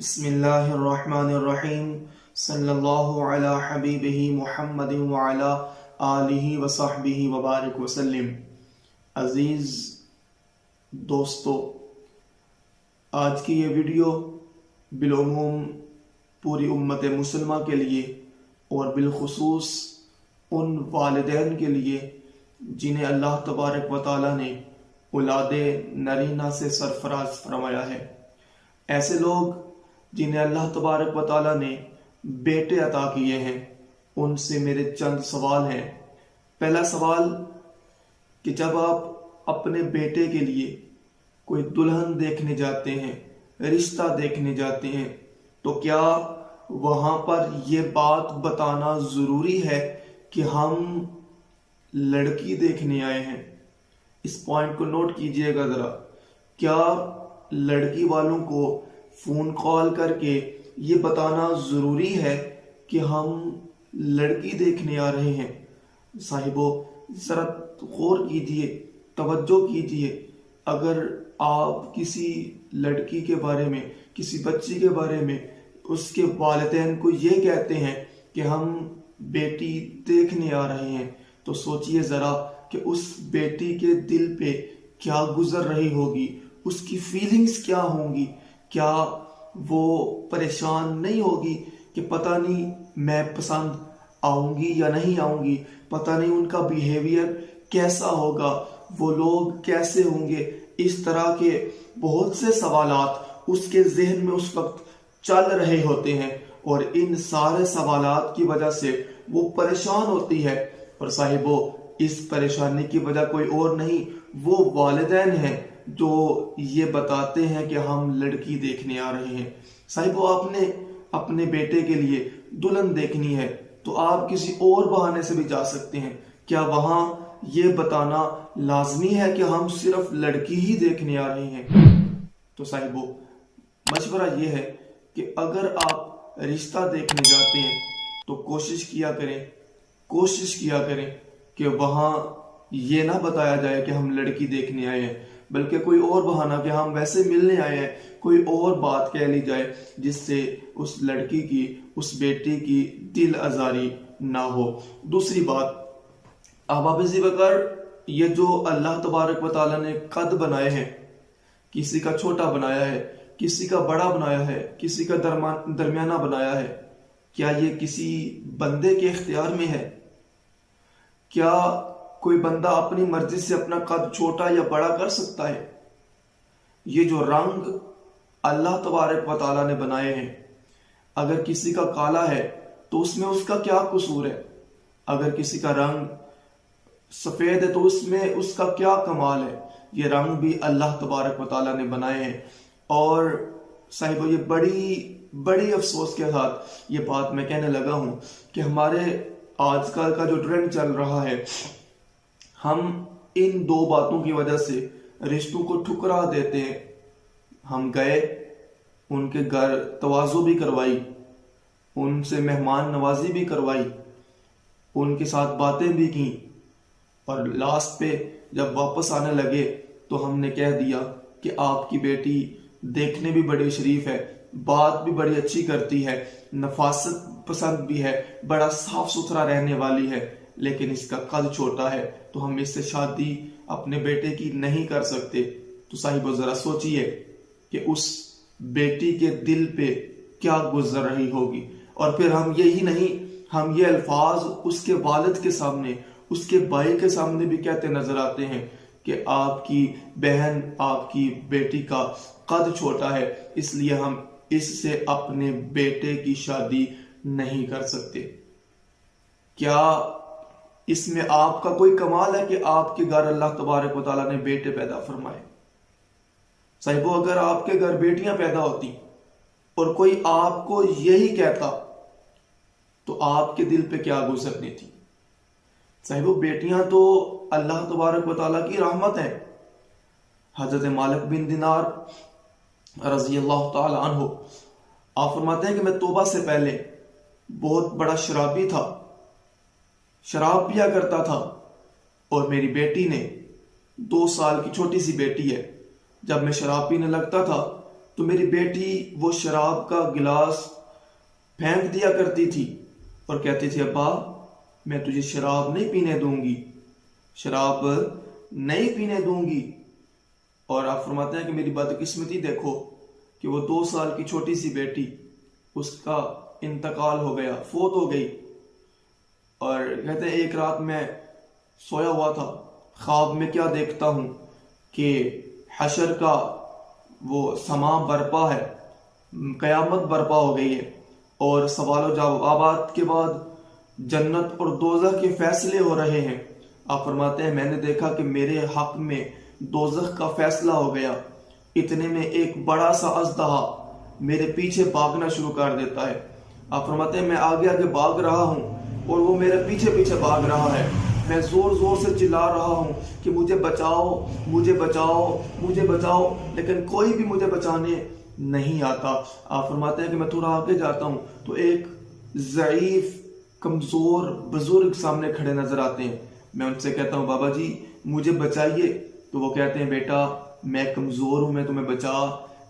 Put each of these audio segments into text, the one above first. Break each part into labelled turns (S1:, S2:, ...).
S1: بسم اللہ الرحمن الرحیم صلی اللہ علی حبیبہ محمد وعلی آلہ وصحبہ وبارک وسلم۔ عزیز دوستو، آج کی یہ ویڈیو بالعموم پوری امت مسلمہ کے لیے اور بالخصوص ان والدین کے لیے جنہیں اللہ تبارک و تعالی نے اولاد نرینہ سے سرفراز فرمایا ہے، ایسے لوگ جنہیں اللہ تبارک و تعالیٰ نے بیٹے عطا کیے ہیں، ان سے میرے چند سوال ہیں۔ پہلا سوال کہ جب آپ اپنے بیٹے کے لیے کوئی دلہن دیکھنے جاتے ہیں، رشتہ دیکھنے جاتے ہیں، تو کیا وہاں پر یہ بات بتانا ضروری ہے کہ ہم لڑکی دیکھنے آئے ہیں؟ اس پوائنٹ کو نوٹ کیجئے گا ذرا۔ کیا لڑکی والوں کو فون کال کر کے یہ بتانا ضروری ہے کہ ہم لڑکی دیکھنے آ رہے ہیں؟ صاحبو ذرا غور کیجئے، توجہ کیجئے۔ اگر آپ کسی لڑکی کے بارے میں، کسی بچی کے بارے میں اس کے والدین کو یہ کہتے ہیں کہ ہم بیٹی دیکھنے آ رہے ہیں، تو سوچئے ذرا کہ اس بیٹی کے دل پہ کیا گزر رہی ہوگی، اس کی فیلنگز کیا ہوں گی۔ کیا وہ پریشان نہیں ہوگی کہ پتہ نہیں میں پسند آؤں گی یا نہیں آؤں گی، پتہ نہیں ان کا بیہیویئر کیسا ہوگا، وہ لوگ کیسے ہوں گے؟ اس طرح کے بہت سے سوالات اس کے ذہن میں اس وقت چل رہے ہوتے ہیں، اور ان سارے سوالات کی وجہ سے وہ پریشان ہوتی ہے۔ اور صاحبو اس پریشانی کی وجہ کوئی اور نہیں، وہ والدین ہیں جو یہ بتاتے ہیں کہ ہم لڑکی دیکھنے آ رہے ہیں۔ صاحبو آپ نے اپنے بیٹے کے لیے دلہن دیکھنی ہے تو آپ کسی اور بہانے سے بھی جا سکتے ہیں۔ کیا وہاں یہ بتانا لازمی ہے کہ ہم صرف لڑکی ہی دیکھنے آ رہے ہیں؟ تو صاحبو مشورہ یہ ہے کہ اگر آپ رشتہ دیکھنے جاتے ہیں تو کوشش کیا کریں کہ وہاں یہ نہ بتایا جائے کہ ہم لڑکی دیکھنے آئے ہیں، بلکہ کوئی اور بہانہ کہ ہم ویسے ملنے آئے ہیں، کوئی اور بات کہہ لی جائے جس سے اس لڑکی کی، اس بیٹی کی دل آزاری نہ ہو۔ دوسری بات، احباب ذی-وقار، یہ جو اللہ تبارک و تعالیٰ نے قد بنائے ہیں، کسی کا چھوٹا بنایا ہے، کسی کا بڑا بنایا ہے، کسی کا درمیانہ بنایا ہے، کیا یہ کسی بندے کے اختیار میں ہے؟ کیا کوئی بندہ اپنی مرضی سے اپنا قد چھوٹا یا بڑا کر سکتا ہے؟ یہ جو رنگ اللہ تبارک و تعالیٰ نے بنائے ہیں، اگر کسی کا کالا ہے تو اس میں اس کا کیا قصور ہے؟ اگر کسی کا رنگ سفید ہے تو اس میں اس کا کیا کمال ہے؟ یہ رنگ بھی اللہ تبارک و تعالیٰ نے بنائے ہیں۔ اور صاحبو یہ بڑی افسوس کے ساتھ یہ بات میں کہنے لگا ہوں کہ ہمارے آج کل کا جو ٹرینڈ چل رہا ہے، ہم ان دو باتوں کی وجہ سے رشتوں کو ٹھکرا دیتے ہیں۔ ہم گئے، ان کے گھر تواضع بھی کروائی، ان سے مہمان نوازی بھی کروائی، ان کے ساتھ باتیں بھی کی، اور لاسٹ پہ جب واپس آنے لگے تو ہم نے کہہ دیا کہ آپ کی بیٹی دیکھنے بھی بڑی شریف ہے، بات بھی بڑی اچھی کرتی ہے، نفاست پسند بھی ہے، بڑا صاف ستھرا رہنے والی ہے، لیکن اس کا قد چھوٹا ہے تو ہم اس سے شادی اپنے بیٹے کی نہیں کر سکتے۔ تو صاحبو ذرا سوچئے کہ اس بیٹی کے دل پہ کیا گزر رہی ہوگی۔ اور پھر ہم یہی نہیں، ہم یہ الفاظ اس کے والد کے سامنے، اس کے بھائی کے سامنے بھی کہتے نظر آتے ہیں کہ آپ کی بہن، آپ کی بیٹی کا قد چھوٹا ہے، اس لیے ہم اس سے اپنے بیٹے کی شادی نہیں کر سکتے۔ کیا اس میں آپ کا کوئی کمال ہے کہ آپ کے گھر اللہ تبارک و تعالیٰ نے بیٹے پیدا فرمائے؟ صاحبو اگر آپ کے گھر بیٹیاں پیدا ہوتی اور کوئی آپ کو یہی کہتا تو آپ کے دل پہ کیا گزرنی تھی؟ صاحبو بیٹیاں تو اللہ تبارک و تعالیٰ کی رحمت ہے۔ حضرت مالک بن دینار رضی اللہ تعالی عنہ آپ فرماتے ہیں کہ میں توبہ سے پہلے بہت بڑا شرابی تھا، شراب پیا کرتا تھا، اور میری بیٹی نے 2 سال کی چھوٹی سی بیٹی ہے، جب میں شراب پینے لگتا تھا تو میری بیٹی وہ شراب کا گلاس پھینک دیا کرتی تھی اور کہتی تھی ابا میں تجھے شراب نہیں پینے دوں گی، شراب نہیں پینے دوں گی۔ اور آپ فرماتے ہیں کہ میری بدقسمتی دیکھو کہ وہ 2 سال کی چھوٹی سی بیٹی، اس کا انتقال ہو گیا، فوت ہو گئی۔ اور کہتے ہیں ایک رات میں سویا ہوا تھا، خواب میں کیا دیکھتا ہوں کہ حشر کا وہ سما برپا ہے، قیامت برپا ہو گئی ہے، اور سوال و جوابات کے بعد جنت اور دوزخ کے فیصلے ہو رہے ہیں۔ آپ فرماتے ہیں میں نے دیکھا کہ میرے حق میں دوزخ کا فیصلہ ہو گیا، اتنے میں ایک بڑا سا اژدہا میرے پیچھے بھاگنا شروع کر دیتا ہے۔ آپ فرماتے ہیں میں آگے آگے بھاگ رہا ہوں اور وہ میرے پیچھے پیچھے بھاگ رہا ہے، میں زور زور سے چلا رہا ہوں کہ مجھے بچاؤ، مجھے بچاؤ، مجھے بچاؤ، لیکن کوئی بھی مجھے بچانے نہیں آتا۔ آپ فرماتے ہیں کہ میں تھوڑا آگے جاتا ہوں تو ایک ضعیف کمزور بزرگ سامنے کھڑے نظر آتے ہیں۔ میں ان سے کہتا ہوں بابا جی مجھے بچائیے، تو وہ کہتے ہیں بیٹا میں کمزور ہوں، میں تمہیں بچا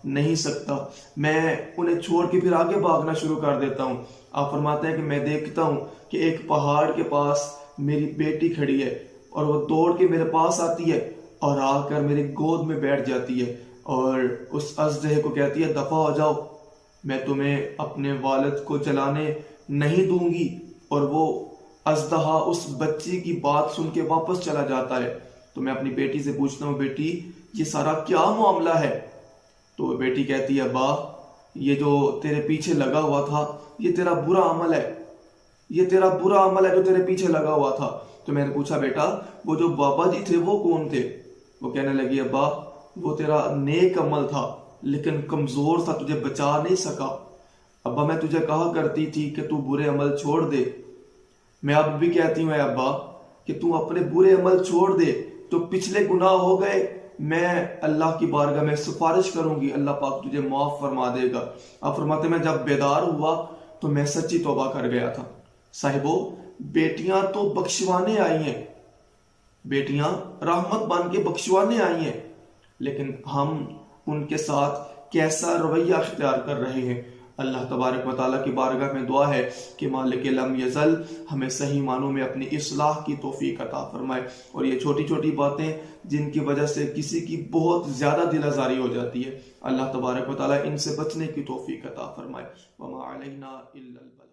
S1: نہیں سکتا۔ میں انہیں چھوڑ کے پھر آگے بھاگنا شروع کر دیتا ہوں۔ آپ فرماتے ہیں کہ میں دیکھتا ہوں کہ ایک پہاڑ کے پاس میری بیٹی کھڑی ہے اور وہ دوڑ کے میرے پاس آتی ہے اور آ کر میری گود میں بیٹھ جاتی ہے اور اس اژدہے کو کہتی ہے دفع ہو جاؤ، میں تمہیں اپنے والد کو جلانے نہیں دوں گی۔ اور وہ اژدہا اس بچی کی بات سن کے واپس چلا جاتا ہے۔ تو میں اپنی بیٹی سے پوچھتا ہوں بیٹی یہ سارا کیا معاملہ ہے؟ تو بیٹی کہتی ہے ابا یہ جو تیرے پیچھے لگا ہوا تھا یہ تیرا برا عمل ہے، یہ تیرا برا عمل ہے جو تیرے پیچھے لگا ہوا تھا۔ تو میں نے پوچھا بیٹا وہ جو بابا جی تھے وہ کون تھے؟ وہ کہنے لگی ابا وہ تیرا نیک عمل تھا لیکن کمزور تھا، تجھے بچا نہیں سکا۔ ابا میں تجھے کہا کرتی تھی کہ تو برے عمل چھوڑ دے، میں اب بھی کہتی ہوں اے ابا کہ تو اپنے برے عمل چھوڑ دے، تو پچھلے گناہ ہو گئے میں اللہ کی بارگاہ میں سفارش کروں گی، اللہ پاک تجھے معاف فرما دے گا۔ آپ فرماتے میں جب بیدار ہوا تو میں سچی توبہ کر گیا تھا۔ صاحبو بیٹیاں تو بخشوانے آئی ہیں، بیٹیاں رحمت بن کے بخشوانے آئی ہیں، لیکن ہم ان کے ساتھ کیسا رویہ اختیار کر رہے ہیں۔ اللہ تبارک و تعالیٰ کی بارگاہ میں دعا ہے کہ مالک لم یزل ہمیں صحیح معنوں میں اپنی اصلاح کی توفیق عطا فرمائے، اور یہ چھوٹی چھوٹی باتیں جن کی وجہ سے کسی کی بہت زیادہ دل آزاری ہو جاتی ہے، اللہ تبارک و تعالیٰ ان سے بچنے کی توفیق عطا فرمائے۔ وما علینا الا البلاغ۔